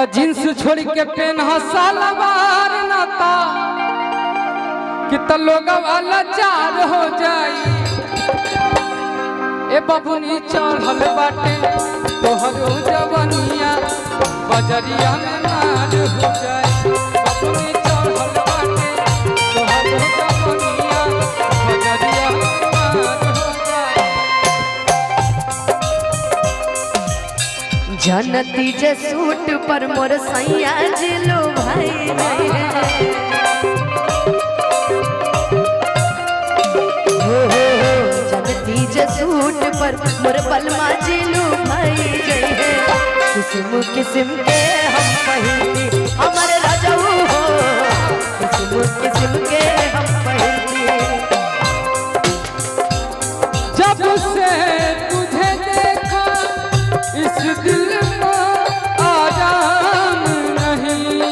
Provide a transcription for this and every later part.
तो जींस छोड़ के पेन सलवार नाता कि तो लोग वाला चार हो जाई। ए बबुनी चढ़ल बाटे तोहरो जवनिया बजरिया में मार हो जाए। बबुनी चढ़ल बाटे तोहरो जवनिया बजरिया में मार हो जाए। जनती जे सूट पर मोर सैया जिलो भाई सूट पर मोर बलमा जिलू भाई गई है। किस्म किस्म के हम पहनती हमारे राजाऊ हो, किस्म किस्म के हम पहनती। जब से तुझे देखा इस दिल में आराम नहीं,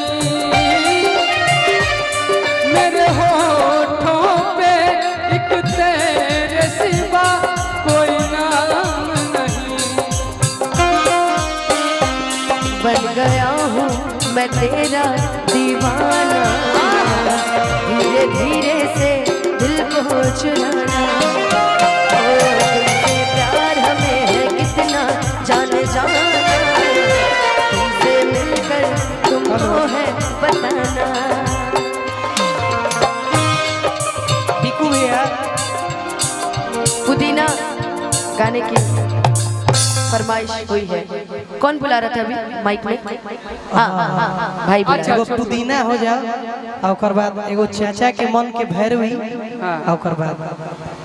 मेरे होठों पे एक तेरे सिवा कोई नाम नहीं। बन गया हूँ मैं तेरा दीवाना, धीरे धीरे से दिल को चुराना। तुमसे प्यार हमें है कितना जाने जाना, तुमसे मिलकर तुमको है बताना। बिकू भैया पुदीना गाने की फरमाइश हुई है। कौन बुला रहा था अभी माइक में? हाँ भाई बुला। एगो पुदीना हो जाओ और ओकर बाद एगो चाचा के मन के भैरवी और ओकर बाद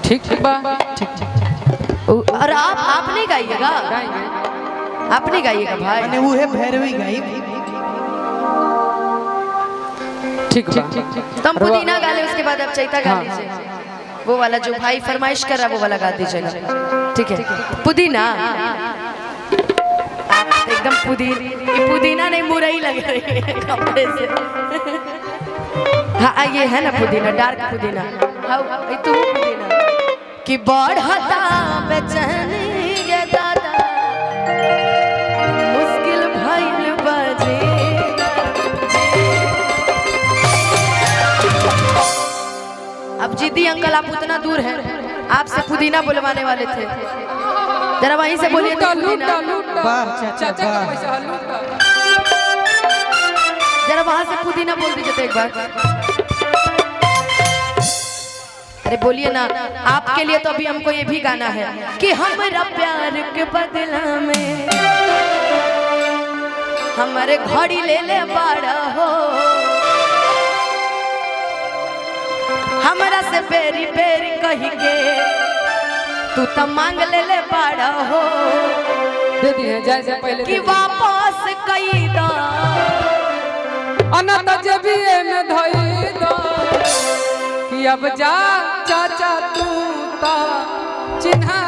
ठीक ठीक बा ठीक ठीक। और आप नहीं गाइएगा? आप नहीं गाइएगा भाई? मैंने वो है भैरवी गाई। ठीक ठीक। तुम पुदीना गा ले, उसके बाद आप चैता गा लीजिए। वो वाला जो भाई फरमाइश कर रहा वो वाला गा दीजिएगा, ठीक है? पुदीना एकदम पुदीना नहीं मुरई लग रही है कपड़े से। हाँ ये है ना पुदीना, डार्क पुदीना। हाँ तू पुदीना कि बढ़ता बेचैनी ये दादा मुश्किल भइल बाजे। अब जिद्दी अंकल आप उतना दूर हैं, आपसे पुदीना बुलवाने वाले थे, जरा वहीं से बोलिए तो पुदीना। चाचा जरा वहां से पुदीना बोल दीजिए तो एक बार। अरे बोलिए ना, आपके लिए तो अभी हमको ये भी गाना है कि हमारा प्यार के बदला में हमारे घड़ी ले ले बाड़ा हो, हमरा से बेरी बेरी कही के तू तो मांग ले ले बाड़ा हो। दे दिए जैसे पहले कि वापस कई दा अनंत जबिए में धोई दो कि अब जा चाचा तू ता चिन्हा